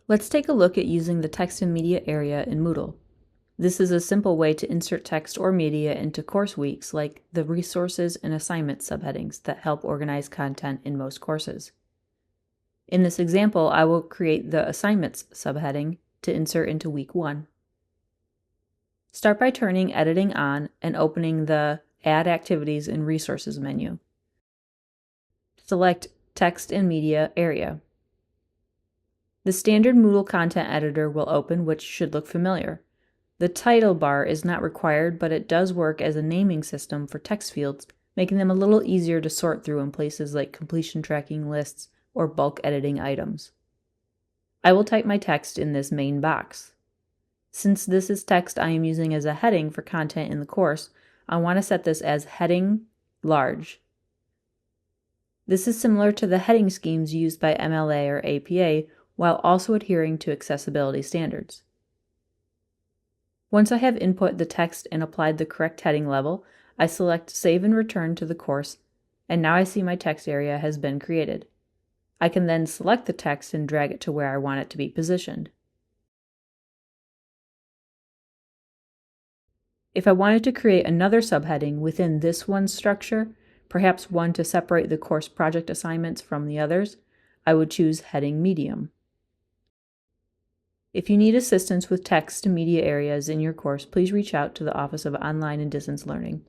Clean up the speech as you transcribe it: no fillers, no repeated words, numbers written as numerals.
Let's take a look at using the text and media area in Moodle. This is a simple way to insert text or media into course weeks, like the resources and assignments subheadings that help organize content in most courses. In this example, I will create the assignments subheading to insert into week 1. Start by turning editing on and opening the Add Activities and Resources menu. Select Text and Media area. The standard Moodle content editor will open, which should look familiar. The title bar is not required, but it does work as a naming system for text fields, making them a little easier to sort through in places like completion tracking lists or bulk editing items. I will type my text in this main box. Since this is text I am using as a heading for content in the course, I want to set this as heading large. This is similar to the heading schemes used by MLA or APA, while also adhering to accessibility standards. Once I have input the text and applied the correct heading level, I select Save and Return to the course, and now I see my text area has been created. I can then select the text and drag it to where I want it to be positioned. If I wanted to create another subheading within this one's structure, perhaps one to separate the course project assignments from the others, I would choose Heading Medium. If you need assistance with text and media areas in your course, please reach out to the Office of Online and Distance Learning.